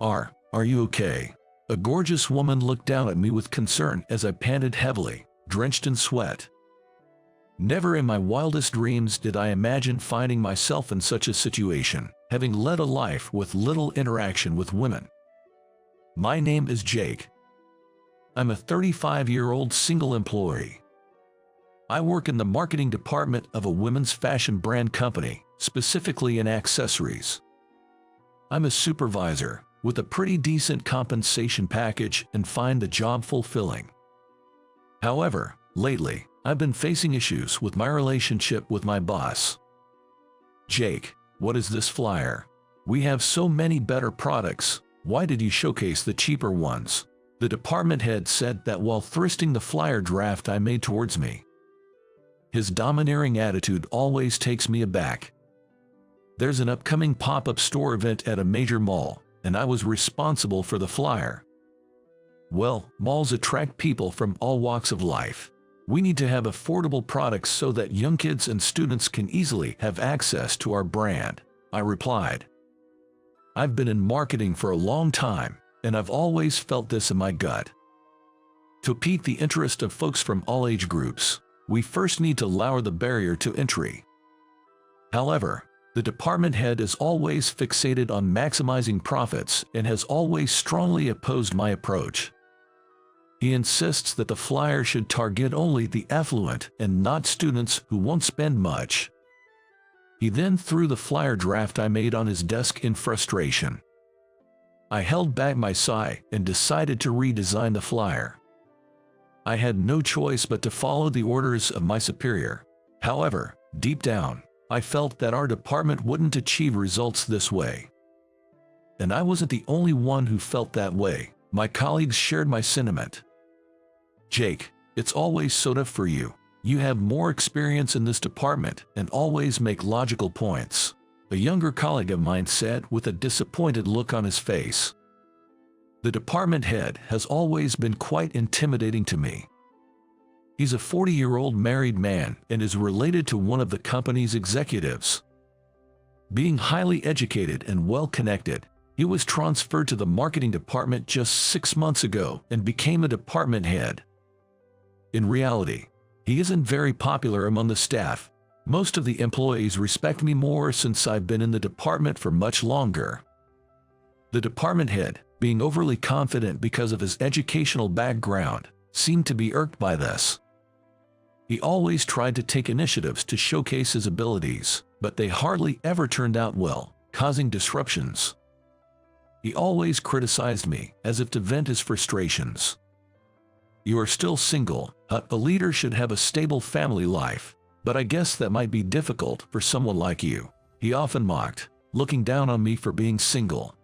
Are you okay? A gorgeous woman looked down at me with concern as I panted heavily, drenched in sweat. Never in my wildest dreams did I imagine finding myself in such a situation, having led a life with little interaction with women. My name is Jake. I'm a 35-year-old single employee. I work in the marketing department of a women's fashion brand company, specifically in accessories. I'm a supervisor, with a pretty decent compensation package and find the job fulfilling. However, lately, I've been facing issues with my relationship with my boss. Jake, what is this flyer? We have so many better products, why did you showcase the cheaper ones? The department head said that while thrusting the flyer draft I made towards me. His domineering attitude always takes me aback. There's an upcoming pop-up store event at a major mall, and I was responsible for the flyer. Well, malls attract people from all walks of life. We need to have affordable products so that young kids and students can easily have access to our brand, I replied. I've been in marketing for a long time, and I've always felt this in my gut. To pique the interest of folks from all age groups, we first need to lower the barrier to entry. However, the department head is always fixated on maximizing profits and has always strongly opposed my approach. He insists that the flyer should target only the affluent and not students who won't spend much. He then threw the flyer draft I made on his desk in frustration. I held back my sigh and decided to redesign the flyer. I had no choice but to follow the orders of my superior. However, deep down, I felt that our department wouldn't achieve results this way. And I wasn't the only one who felt that way. My colleagues shared my sentiment. Jake, it's always so tough for you. You have more experience in this department and always make logical points, a younger colleague of mine said with a disappointed look on his face. The department head has always been quite intimidating to me. He's a 40-year-old married man and is related to one of the company's executives. Being highly educated and well-connected, he was transferred to the marketing department just 6 months ago and became a department head. In reality, he isn't very popular among the staff. Most of the employees respect me more since I've been in the department for much longer. The department head, being overly confident because of his educational background, seemed to be irked by this. He always tried to take initiatives to showcase his abilities, but they hardly ever turned out well, causing disruptions. He always criticized me, as if to vent his frustrations. You are still single, a leader should have a stable family life, but I guess that might be difficult for someone like you, he often mocked, looking down on me for being single.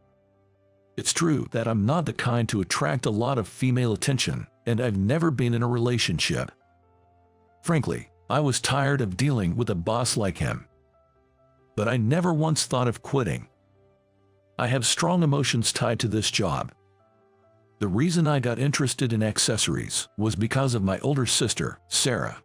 It's true that I'm not the kind to attract a lot of female attention, and I've never been in a relationship. Frankly, I was tired of dealing with a boss like him. But I never once thought of quitting. I have strong emotions tied to this job. The reason I got interested in accessories was because of my older sister, Sarah.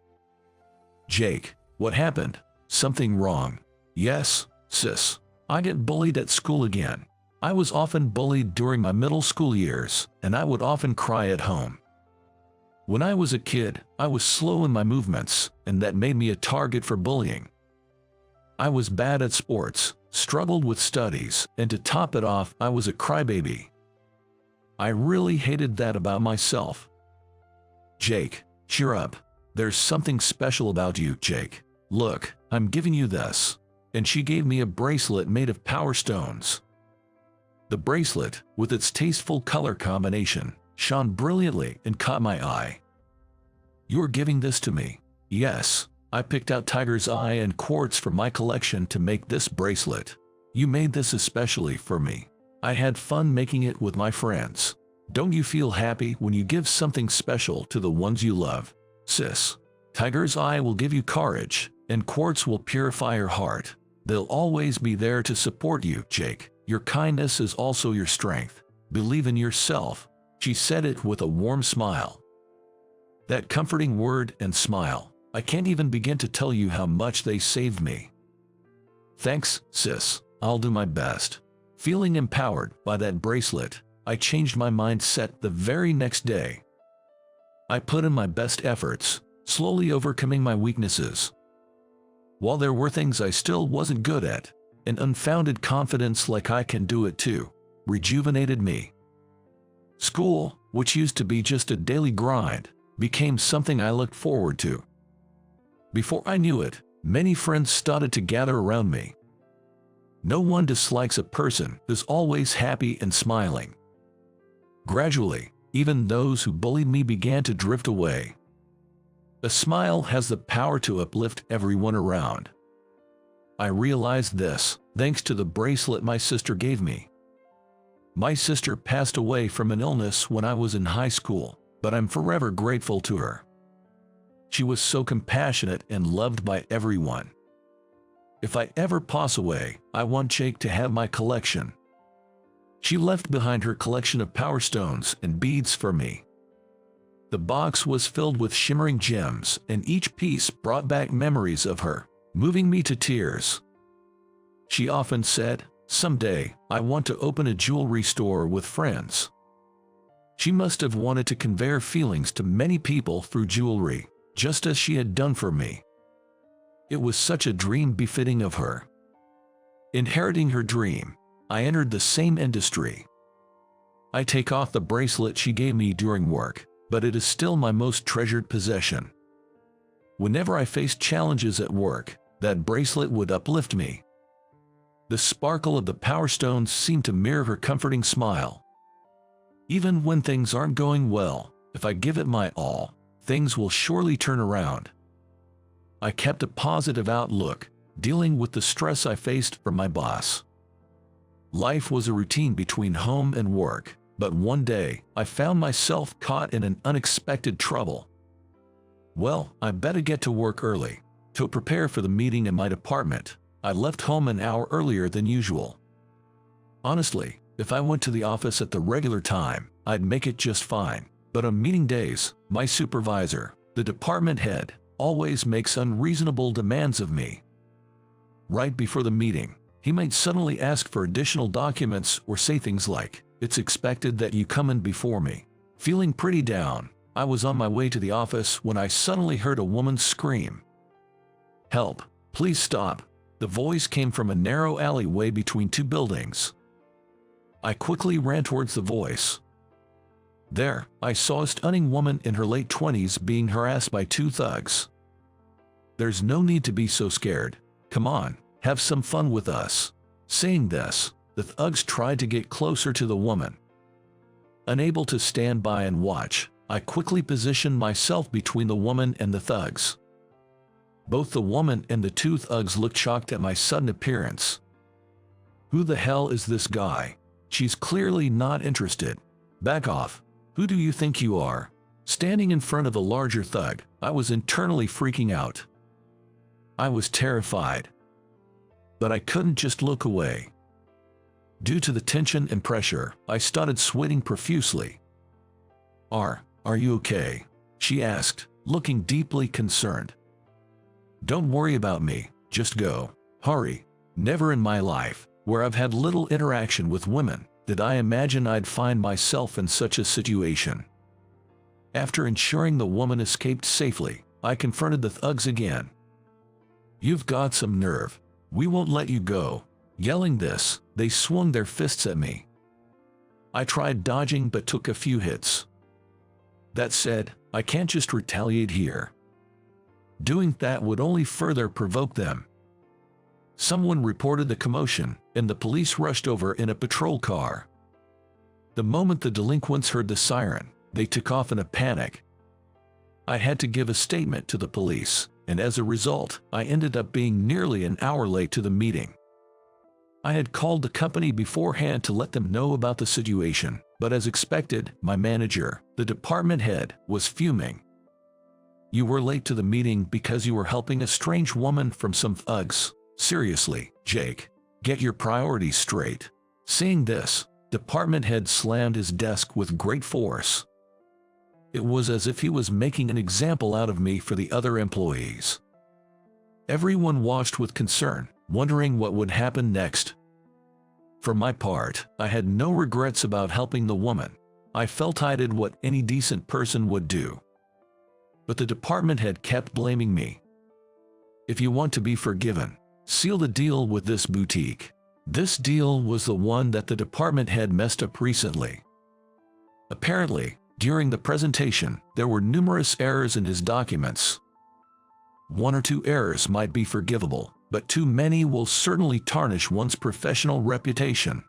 Jake, what happened? Something wrong? Yes, sis. I get bullied at school again. I was often bullied during my middle school years, and I would often cry at home. When I was a kid, I was slow in my movements, and that made me a target for bullying. I was bad at sports, struggled with studies, and to top it off, I was a crybaby. I really hated that about myself. Jake, cheer up. There's something special about you, Jake. Look, I'm giving you this. And she gave me a bracelet made of power stones. The bracelet, with its tasteful color combination, shone brilliantly and caught my eye. You're giving this to me? Yes, I picked out tiger's eye and quartz from my collection to make this bracelet. You made this especially for me. I had fun making it with my friends. Don't you feel happy when you give something special to the ones you love? Sis, tiger's eye will give you courage, and quartz will purify your heart. They'll always be there to support you, Jake. Your kindness is also your strength. Believe in yourself. She said it with a warm smile. That comforting word and smile, I can't even begin to tell you how much they saved me. Thanks, sis. I'll do my best. Feeling empowered by that bracelet, I changed my mindset the very next day. I put in my best efforts, slowly overcoming my weaknesses. While there were things I still wasn't good at, an unfounded confidence like I can do it too rejuvenated me. School, which used to be just a daily grind, became something I looked forward to. Before I knew it, many friends started to gather around me. No one dislikes a person who's always happy and smiling. Gradually, even those who bullied me began to drift away. A smile has the power to uplift everyone around. I realized this thanks to the bracelet my sister gave me. My sister passed away from an illness when I was in high school, but I'm forever grateful to her. She was so compassionate and loved by everyone. If I ever pass away, I want Jake to have my collection. She left behind her collection of power stones and beads for me. The box was filled with shimmering gems, and each piece brought back memories of her, moving me to tears. She often said, "Someday, I want to open a jewelry store with friends." She must have wanted to convey her feelings to many people through jewelry, just as she had done for me. It was such a dream befitting of her. Inheriting her dream, I entered the same industry. I take off the bracelet she gave me during work, but it is still my most treasured possession. Whenever I faced challenges at work, that bracelet would uplift me. The sparkle of the power stones seemed to mirror her comforting smile. Even when things aren't going well, if I give it my all, things will surely turn around. I kept a positive outlook, dealing with the stress I faced from my boss. Life was a routine between home and work, but one day, I found myself caught in an unexpected trouble. Well, I better get to work early. To prepare for the meeting in my department, I left home an hour earlier than usual. Honestly, if I went to the office at the regular time, I'd make it just fine. But on meeting days, my supervisor, the department head, always makes unreasonable demands of me. Right before the meeting, he might suddenly ask for additional documents or say things like, "It's expected that you come in before me." Feeling pretty down, I was on my way to the office when I suddenly heard a woman scream, "Help, please stop." The voice came from a narrow alleyway between two buildings. I quickly ran towards the voice. There, I saw a stunning woman in her late 20s being harassed by two thugs. "There's no need to be so scared. Come on, have some fun with us." Saying this, the thugs tried to get closer to the woman. Unable to stand by and watch, I quickly positioned myself between the woman and the thugs. Both the woman and the two thugs looked shocked at my sudden appearance. "Who the hell is this guy? She's clearly not interested. Back off. Who do you think you are?" Standing in front of the larger thug, I was internally freaking out. I was terrified. But I couldn't just look away. Due to the tension and pressure, I started sweating profusely. Are you okay?" she asked, looking deeply concerned. "Don't worry about me, just go. Hurry." Never in my life, where I've had little interaction with women, did I imagine I'd find myself in such a situation. After ensuring the woman escaped safely, I confronted the thugs again. "You've got some nerve. We won't let you go." Yelling this, they swung their fists at me. I tried dodging but took a few hits. That said, I can't just retaliate here. Doing that would only further provoke them. Someone reported the commotion, and the police rushed over in a patrol car. The moment the delinquents heard the siren, they took off in a panic. I had to give a statement to the police, and as a result, I ended up being nearly an hour late to the meeting. I had called the company beforehand to let them know about the situation, but as expected, my manager, the department head, was fuming. "You were late to the meeting because you were helping a strange woman from some thugs. Seriously, Jake, get your priorities straight." Seeing this, department head slammed his desk with great force. It was as if he was making an example out of me for the other employees. Everyone watched with concern, wondering what would happen next. For my part, I had no regrets about helping the woman. I felt I did what any decent person would do. But the department head kept blaming me. If you want to be forgiven, seal the deal with this boutique. This deal was the one that the department head messed up recently. Apparently, during the presentation, there were numerous errors in his documents. 1 or 2 errors might be forgivable, but too many will certainly tarnish one's professional reputation.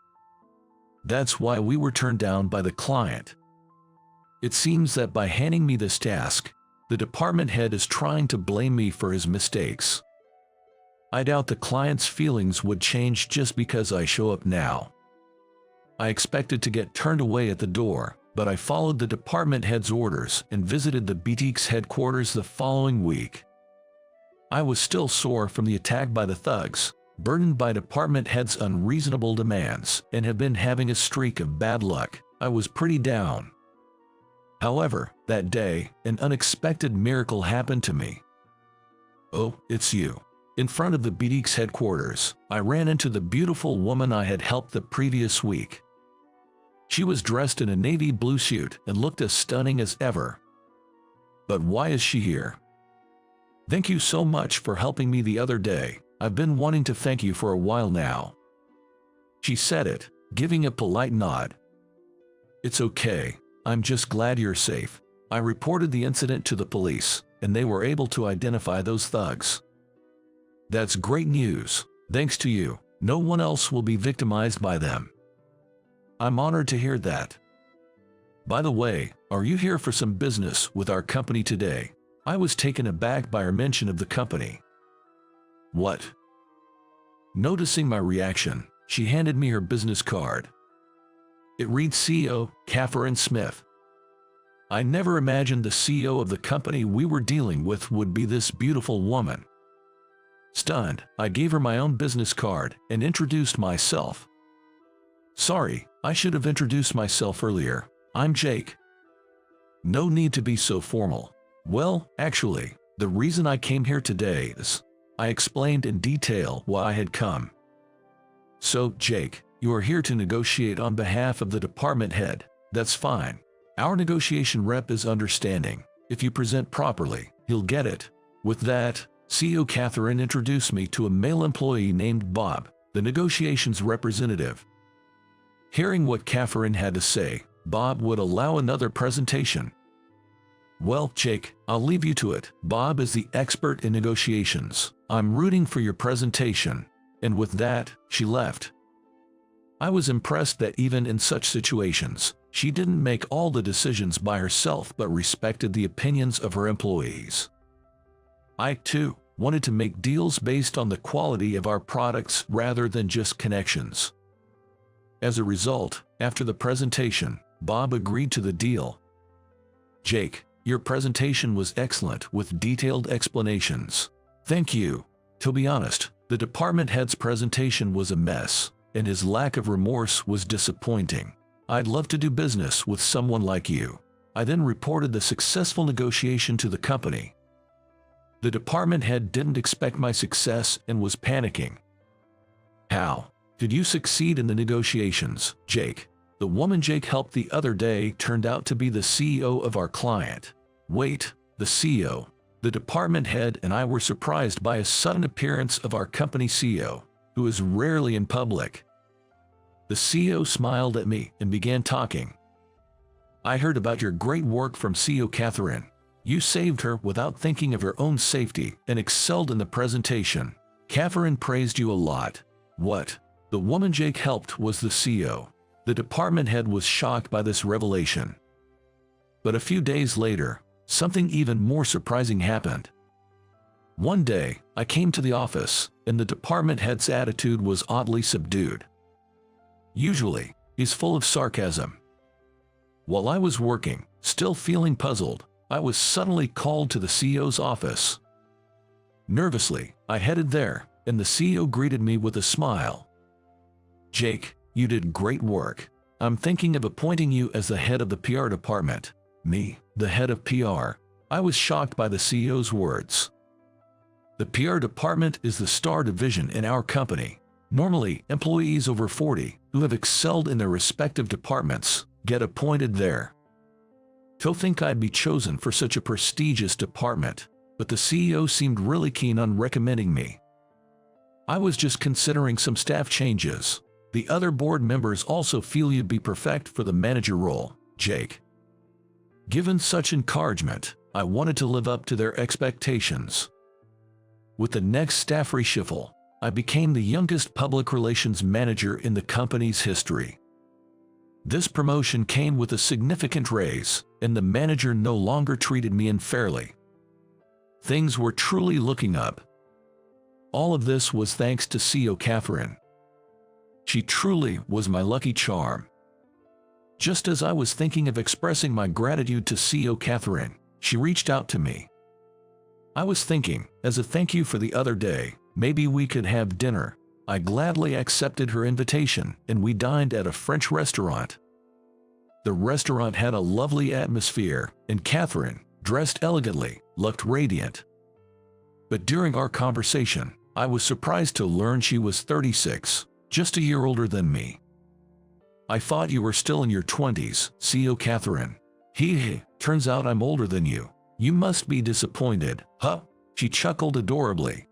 That's why we were turned down by the client. It seems that by handing me this task, the department head is trying to blame me for his mistakes. I doubt the client's feelings would change just because I show up now. I expected to get turned away at the door, but I followed the department head's orders and visited the boutique's headquarters the following week. I was still sore from the attack by the thugs, burdened by department head's unreasonable demands, and have been having a streak of bad luck. I was pretty down. However, that day, an unexpected miracle happened to me. Oh, it's you. In front of the boutique's headquarters, I ran into the beautiful woman I had helped the previous week. She was dressed in a navy blue suit and looked as stunning as ever. But why is she here? Thank you so much for helping me the other day. I've been wanting to thank you for a while now. She said it, giving a polite nod. It's okay. I'm just glad you're safe. I reported the incident to the police, and they were able to identify those thugs. That's great news. Thanks to you, no one else will be victimized by them. I'm honored to hear that. By the way, are you here for some business with our company today? I was taken aback by her mention of the company. What? Noticing my reaction, she handed me her business card. It reads CEO, Catherine Smith. I never imagined the CEO of the company we were dealing with would be this beautiful woman. Stunned, I gave her my own business card and introduced myself. Sorry, I should have introduced myself earlier. I'm Jake. No need to be so formal. Well, actually, the reason I came here today is, I explained in detail why I had come. So, Jake, you are here to negotiate on behalf of the department head. That's fine. Our negotiation rep is understanding. If you present properly, he'll get it. With that, CEO Catherine introduced me to a male employee named Bob, the negotiations representative. Hearing what Catherine had to say, Bob would allow another presentation. Well, Jake, I'll leave you to it. Bob is the expert in negotiations. I'm rooting for your presentation. And with that, she left. I was impressed that even in such situations, she didn't make all the decisions by herself but respected the opinions of her employees. I, too, wanted to make deals based on the quality of our products rather than just connections. As a result, after the presentation, Bob agreed to the deal. Jake, your presentation was excellent with detailed explanations. Thank you. To be honest, the department head's presentation was a mess, and his lack of remorse was disappointing. I'd love to do business with someone like you. I then reported the successful negotiation to the company. The department head didn't expect my success and was panicking. How did you succeed in the negotiations, Jake? The woman Jake helped the other day turned out to be the CEO of our client. Wait, the CEO? The department head and I were surprised by a sudden appearance of our company CEO, who is rarely in public. The CEO smiled at me and began talking. I heard about your great work from CEO Catherine. You saved her without thinking of her own safety and excelled in the presentation. Catherine praised you a lot. What? The woman Jake helped was the CEO. The department head was shocked by this revelation. But a few days later, something even more surprising happened. One day, I came to the office, and the department head's attitude was oddly subdued. Usually, he's full of sarcasm. While I was working, still feeling puzzled, I was suddenly called to the CEO's office. Nervously, I headed there, and the CEO greeted me with a smile. Jake, you did great work. I'm thinking of appointing you as the head of the PR department. Me, the head of PR? I was shocked by the CEO's words. The PR department is the star division in our company. Normally, employees over 40 who have excelled in their respective departments get appointed there. To think I'd be chosen for such a prestigious department, but the CEO seemed really keen on recommending me. I was just considering some staff changes. The other board members also feel you'd be perfect for the manager role, Jake. Given such encouragement, I wanted to live up to their expectations. With the next staff reshuffle, I became the youngest public relations manager in the company's history. This promotion came with a significant raise, and the manager no longer treated me unfairly. Things were truly looking up. All of this was thanks to CEO Catherine. She truly was my lucky charm. Just as I was thinking of expressing my gratitude to CEO Catherine, she reached out to me. I was thinking, as a thank you for the other day, maybe we could have dinner. I gladly accepted her invitation, and we dined at a French restaurant. The restaurant had a lovely atmosphere, and Catherine, dressed elegantly, looked radiant. But during our conversation, I was surprised to learn she was 36, just a year older than me. I thought you were still in your 20s, CEO Catherine. Turns out I'm older than you. You must be disappointed, huh? She chuckled adorably.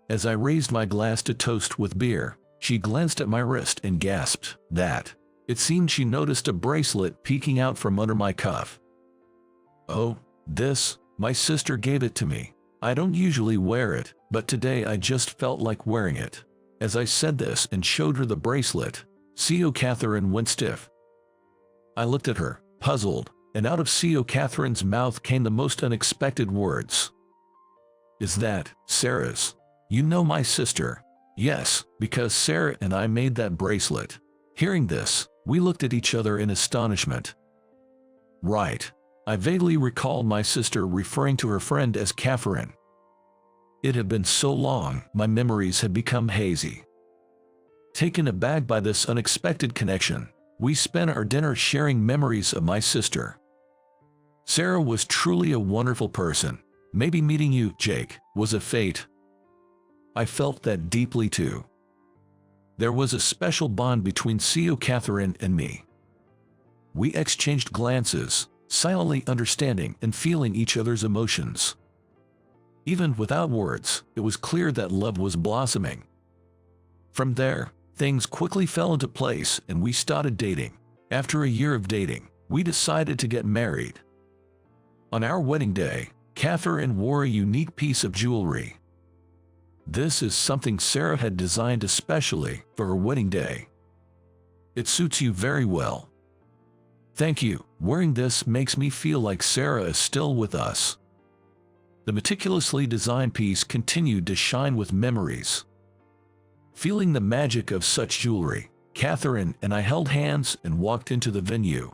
As I raised my glass to toast with beer, she glanced at my wrist and gasped, that. It seemed she noticed a bracelet peeking out from under my cuff. Oh, this, my sister gave it to me. I don't usually wear it, but today I just felt like wearing it. As I said this and showed her the bracelet, CEO Catherine went stiff. I looked at her, puzzled, and out of CEO Catherine's mouth came the most unexpected words. Is that Sarah's? You know my sister? Yes, because Sarah and I made that bracelet. Hearing this, we looked at each other in astonishment. Right. I vaguely recalled my sister referring to her friend as Catherine. It had been so long, my memories had become hazy. Taken aback by this unexpected connection, we spent our dinner sharing memories of my sister. Sarah was truly a wonderful person. Maybe meeting you, Jake, was a fate. I felt that deeply too. There was a special bond between CEO Catherine and me. We exchanged glances, silently understanding and feeling each other's emotions. Even without words, it was clear that love was blossoming. From there, things quickly fell into place and we started dating. After a year of dating, we decided to get married. On our wedding day, Catherine wore a unique piece of jewelry. This is something Sarah had designed especially for her wedding day. It suits you very well. Thank you. Wearing this makes me feel like Sarah is still with us. The meticulously designed piece continued to shine with memories. Feeling the magic of such jewelry, Catherine and I held hands and walked into the venue.